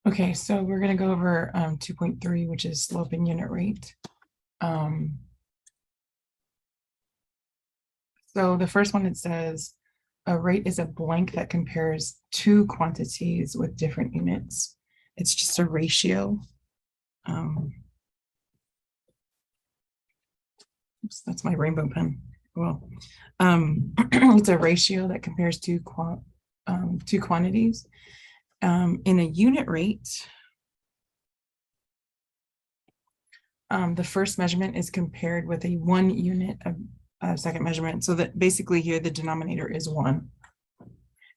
Okay, so we're going to go over 2.3, which is slope and unit rate. So the first one, it says a rate is a blank that compares two quantities with different units. It's just a ratio. Oops, that's my rainbow pen. Well, it's a ratio that compares two quantities. In a unit rate, the first measurement is compared with a 1 unit of second measurement. So that basically here the denominator is 1.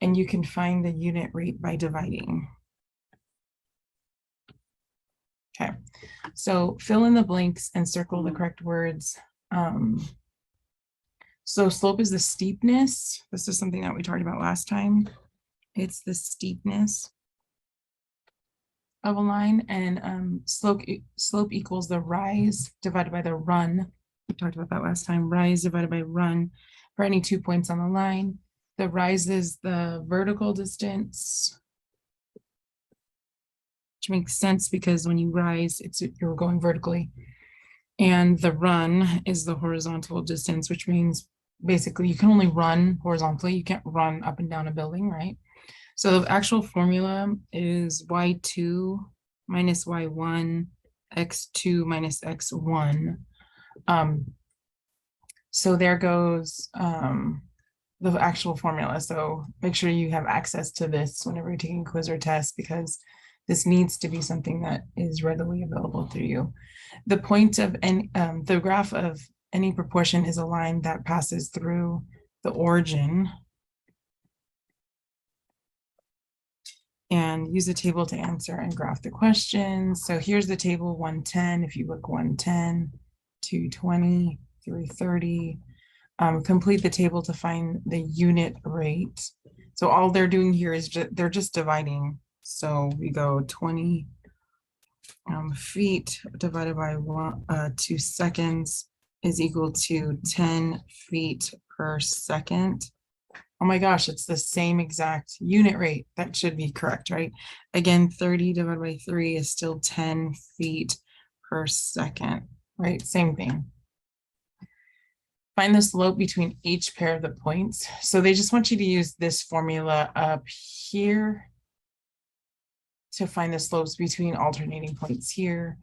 And you can find the unit rate by dividing. Okay, so fill in the blanks and circle the correct words. So slope is the steepness. This is something that we talked about last time. It's the steepness of a line, and slope equals the rise divided by the run. We talked about that last time. Rise divided by run for any 2 points on the line. The rise is the vertical distance, which makes sense because when you rise, you're going vertically. And the run is the horizontal distance, which means basically you can only run horizontally. You can't run up and down a building, right? So the actual formula is y2 minus y1, x2 minus x1. So there goes the actual formula. So make sure you have access to this whenever you're taking a quiz or test, because this needs to be something that is readily available to you. The point of any, the graph of any proportion is a line that passes through the origin. And use the table to answer and graph the questions. So here's the table 110. If you look 110, 220, 330, complete the table to find the unit rate. So all they're doing here is they're just dividing. So we go 20 feet divided by 2 seconds is equal to 10 feet per second. Oh my gosh, it's the same exact unit rate. That should be correct, right? Again, 30 divided by 3 is still 10 feet per second, right? Same thing. Find the slope between each pair of the points. So they just want you to use this formula up here to find the slopes between alternating points here.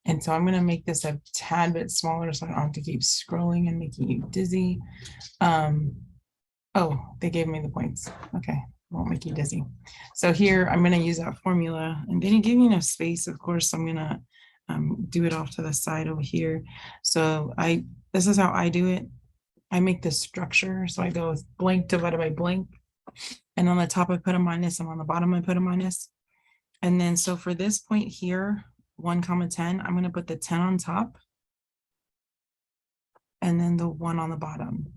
And so I'm going to make this a tad bit smaller so I don't have to keep scrolling and making you dizzy. Oh, they gave me the points. Okay, won't make you dizzy. So here I'm going to use that formula, and they didn't give me enough space. Of course, I'm going to do it off to the side over here. So this is how I do it. I make this structure. So I go with blank divided by blank. And on the top, I put a minus, and on the bottom, I put a minus. And then, so for this point here, 1, 10, I'm going to put the 10 on top and then the 1 on the bottom.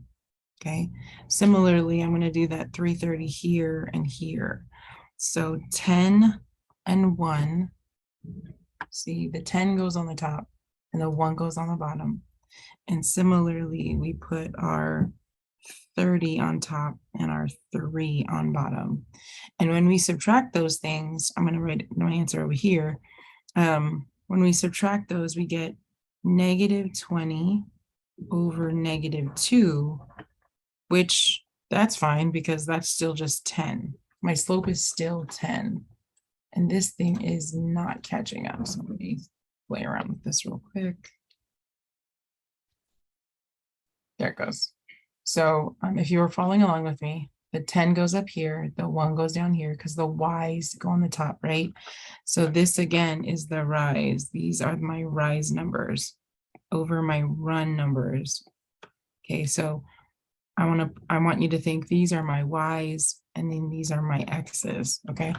Okay. Similarly, I'm going to do that 330 here and here. So 10 and 1. See, the 10 goes on the top and the 1 goes on the bottom. And similarly, we put our 30 on top and our 3 on bottom. And when we subtract those things, I'm going to write my answer over here. When we subtract those, we get negative 20 over negative 2, which that's fine because that's still just 10. My slope is still 10. And this thing is not catching up. So let me play around with this real quick. There it goes. So if you were following along with me, the 10 goes up here, the 1 goes down here because the y's go on the top, right? So this again is the rise. These are my rise numbers over my run numbers. Okay, so I want you to think these are my y's and then these are my x's. Okay,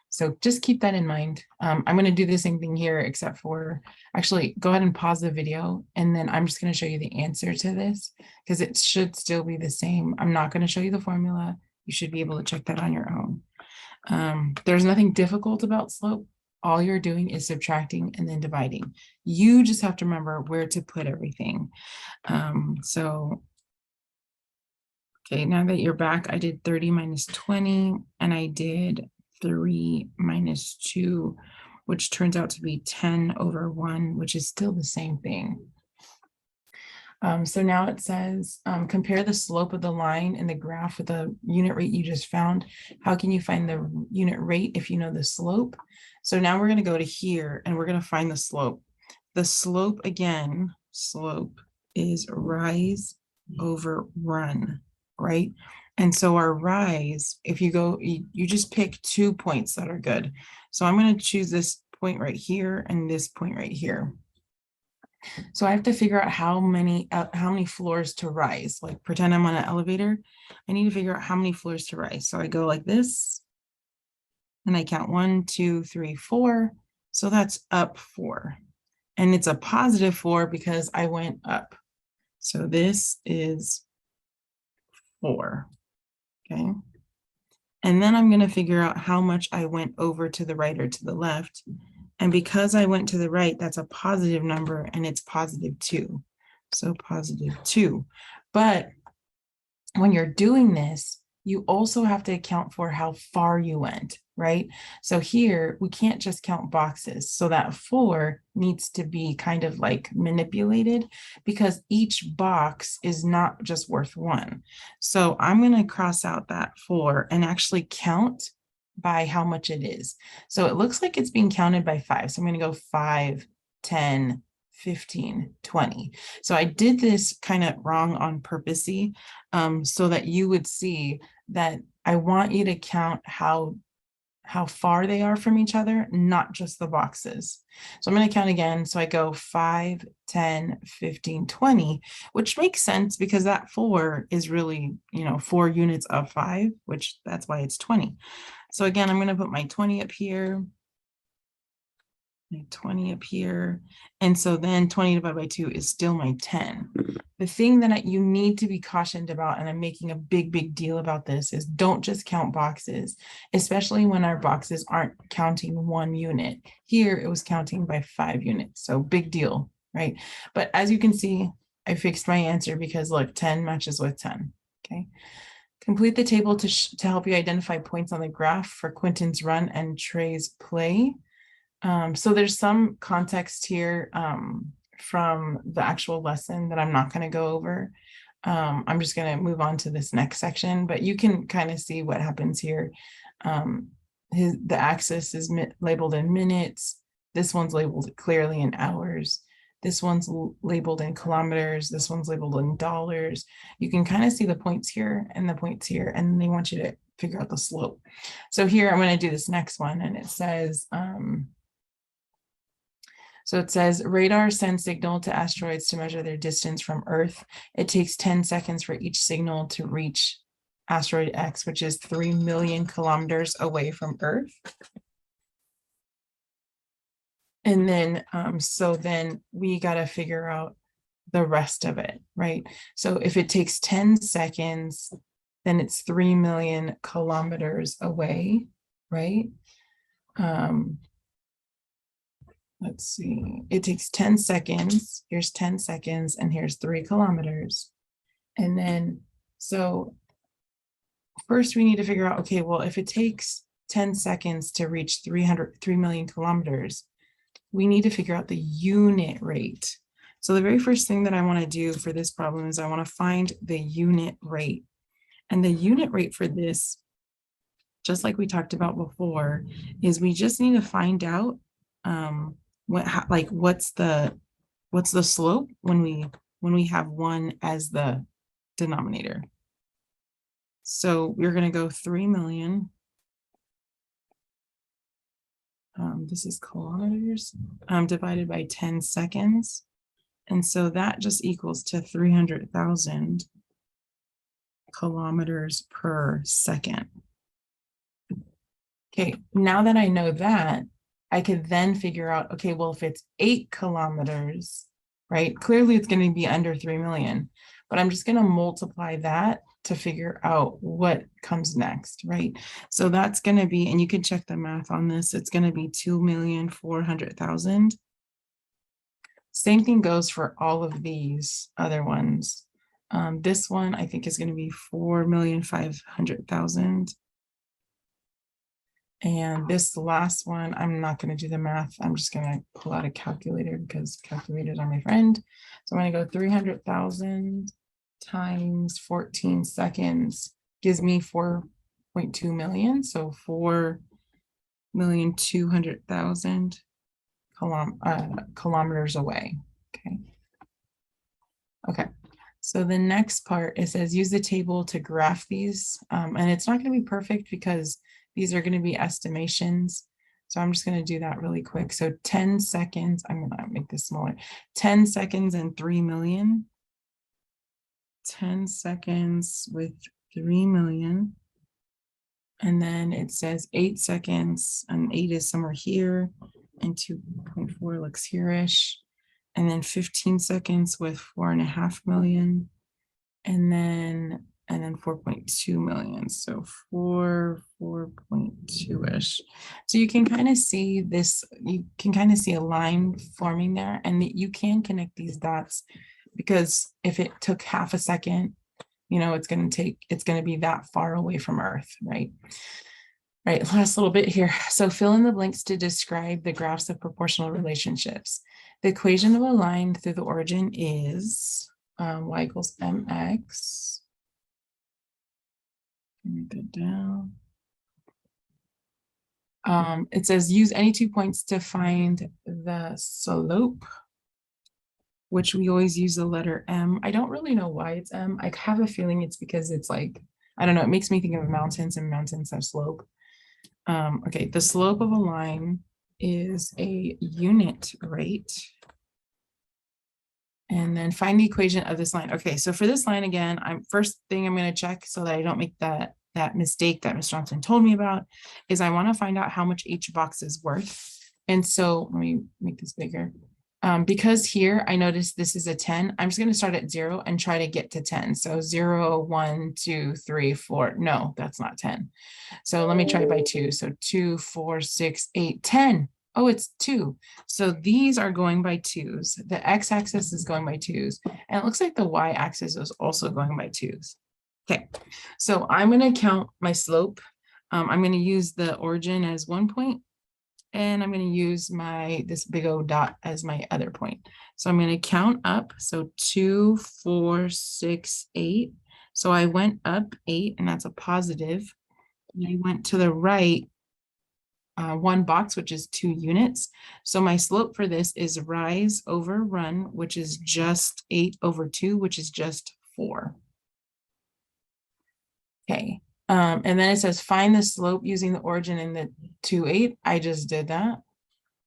so just keep that in mind. I'm going to do the same thing here, except for actually go ahead and pause the video, and then I'm just going to show you the answer to this because it should still be the same. I'm not going to show you the formula. You should be able to check that on your own. There's nothing difficult about slope. All you're doing is subtracting and then dividing. You just have to remember where to put everything. Okay, now that you're back, I did 30 minus 20, and I did 3 minus 2, which turns out to be 10/1, which is still the same thing. So now it says, compare the slope of the line in the graph with the unit rate you just found. How can you find the unit rate if you know the slope? So now we're going to go to here and we're going to find the slope. The slope again, slope is rise over run, right? And so our rise, if you go, you just pick 2 points that are good. So I'm going to choose this point right here and this point right here. So I have to figure out how many floors to rise. Like pretend I'm on an elevator. I need to figure out how many floors to rise. So I go like this and I count 1, 2, 3, 4. So that's up 4. And it's a positive 4 because I went up. So this is 4. Okay. And then I'm going to figure out how much I went over to the right or to the left. And because I went to the right, that's a positive number and it's positive 2. So positive 2. But when you're doing this, you also have to account for how far you went, right? So here we can't just count boxes. So that 4 needs to be kind of like manipulated because each box is not just worth 1. So I'm going to cross out that 4 and actually count by how much it is. So it looks like it's being counted by 5. So I'm going to go 5, 10, 15, 20. So I did this kind of wrong on purposey, so that you would see that I want you to count how far they are from each other, not just the boxes. So I'm going to count again. So I go 5, 10, 15, 20, which makes sense because that 4 is really, 4 units of 5, which that's why it's 20. So again, I'm going to put my 20 up here. 20 up here. And so then 20 divided by 2 is still my 10. The thing that you need to be cautioned about, and I'm making a big deal about this, is don't just count boxes, especially when our boxes aren't counting 1 unit. Here it was counting by 5 units. So big deal, right? But as you can see, I fixed my answer because look, 10 matches with 10. Okay. Complete the table to help you identify points on the graph for Quentin's run and Trey's play. So there's some context here from the actual lesson that I'm not going to go over. I'm just going to move on to this next section, but you can kind of see what happens here. The axis is labeled in minutes. This one's labeled clearly in hours. This one's labeled in kilometers. This one's labeled in dollars. You can kind of see the points here and the points here, and they want you to figure out the slope. So here I'm going to do this next one, and it says, so it says radar sends signal to asteroids to measure their distance from Earth. It takes 10 seconds for each signal to reach asteroid X, which is 3 million kilometers away from Earth. And then, so then we got to figure out the rest of it, right? So if it takes 10 seconds, then it's 3 million kilometers away, right? Let's see, it takes 10 seconds. Here's 10 seconds and here's 3 kilometers. And then, so first we need to figure out, okay, well, if it takes 10 seconds to reach 3 million kilometers, we need to figure out the unit rate. So the very first thing that I want to do for this problem is I want to find the unit rate. And the unit rate for this, just like we talked about before, is we just need to find out what's the slope when we have 1 as the denominator. So we're going to go 3 million. This is kilometers divided by 10 seconds. And so that just equals to 300,000 kilometers per second. Okay, now that I know that, I could then figure out, okay, well, if it's 8 kilometers, right? Clearly it's going to be under 3 million, but I'm just going to multiply that to figure out what comes next, right? So that's going to be, and you can check the math on this, it's going to be 2,400,000. Same thing goes for all of these other ones. This one I think is going to be 4,500,000. And this last one, I'm not going to do the math. I'm just going to pull out a calculator because calculators are my friend. So I'm going to go 300,000 times 14 seconds gives me 4.2 million. So 4,200,000 kilometers away. Okay. Okay. So the next part, it says use the table to graph these. And it's not going to be perfect because these are going to be estimations. So I'm just going to do that really quick. So 10 seconds, I'm going to make this smaller. 10 seconds and 3 million. 10 seconds with 3 million. And then it says 8 seconds, and 8 is somewhere here, and 2.4 looks here-ish. And then 15 seconds with 4.5 million. And then 4.2 million. So 4.2-ish. So you can kind of see this, you can kind of see a line forming there, and you can connect these dots because if it took half a second, you know, it's going to be that far away from Earth, right? Right, last little bit here. So fill in the blanks to describe the graphs of proportional relationships. The equation of a line through the origin is y equals mx. Write that down. It says use any 2 points to find the slope, which we always use the letter M. I don't really know why it's M. I have a feeling it's because it's like, I don't know, it makes me think of mountains, and mountains have slope. Okay, the slope of a line is a unit rate. And then find the equation of this line. Okay, so for this line again, first thing I'm going to check so that I don't make that mistake that Ms. Johnson told me about is I want to find out how much each box is worth. And so let me make this bigger. Because here I noticed this is a 10, I'm just going to start at 0 and try to get to 10. So 0, 1, 2, 3, 4. No, that's not 10. So let me try by 2. So 2, 4, 6, 8, 10. Oh, it's 2. So these are going by 2s. The x-axis is going by 2s. And it looks like the y-axis is also going by 2s. Okay, so I'm going to count my slope. I'm going to use the origin as 1 point. And I'm going to use this big O dot as my other point. So I'm going to count up. So 2, 4, 6, 8. So I went up 8, and that's a positive. And I went to the right 1 box, which is 2 units. So my slope for this is rise over run, which is just 8 over 2, which is just 4. Okay. And then it says find the slope using the origin in the 2, 8. I just did that.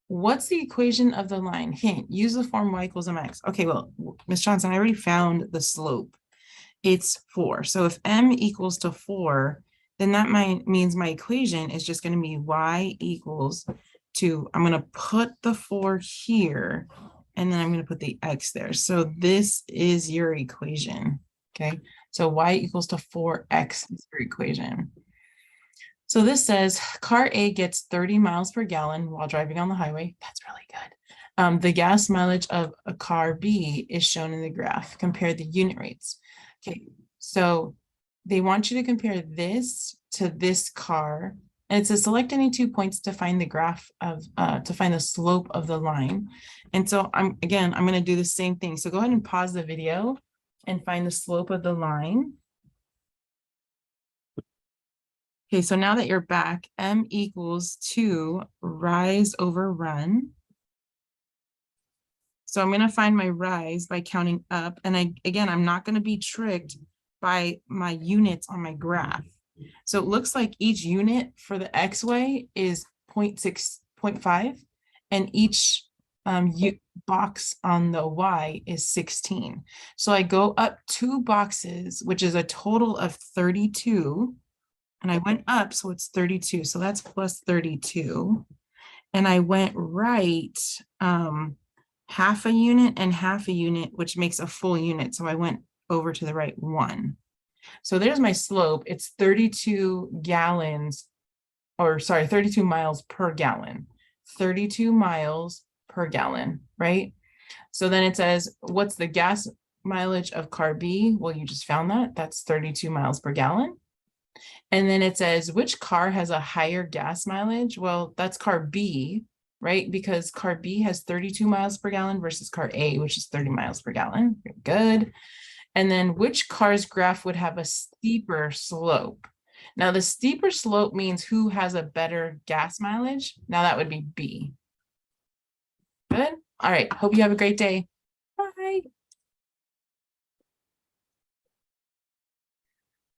What's the equation of the line? Hint, use the form y equals mx. Okay, well, Ms. Johnson, I already found the slope. It's 4. So if m equals to 4, then that means my equation is just going to be y equals to, I'm going to put the 4 here, and then I'm going to put the x there. So this is your equation, okay? So y equals to 4x is your equation. So this says car A gets 30 miles per gallon while driving on the highway. That's really good. The gas mileage of a car B is shown in the graph. Compare the unit rates. Okay, so they want you to compare this to this car. And it says select any 2 points to find the graph of, to find the slope of the line. And so I'm going to do the same thing. So go ahead and pause the video and find the slope of the line. Okay, so now that you're back, m equals 2 rise over run. So I'm going to find my rise by counting up. And I'm not going to be tricked by my units on my graph. So it looks like each unit for the x-way is 0.6, 0.5, and each box on the y is 16. So I go up 2 boxes, which is a total of 32. And I went up, so it's 32. So that's plus 32. And I went right half a unit and half a unit, which makes a full unit. So I went over to the right 1. So there's my slope. It's 32 gallons, or sorry, 32 miles per gallon. 32 miles per gallon, right? So then it says, what's the gas mileage of car B? Well, you just found that. That's 32 miles per gallon. And then it says, which car has a higher gas mileage? Well, that's car B, right? Because car B has 32 miles per gallon versus car A, which is 30 miles per gallon. Good. And then which car's graph would have a steeper slope? Now, the steeper slope means who has a better gas mileage. Now that would be B. Good. All right. Hope you have a great day.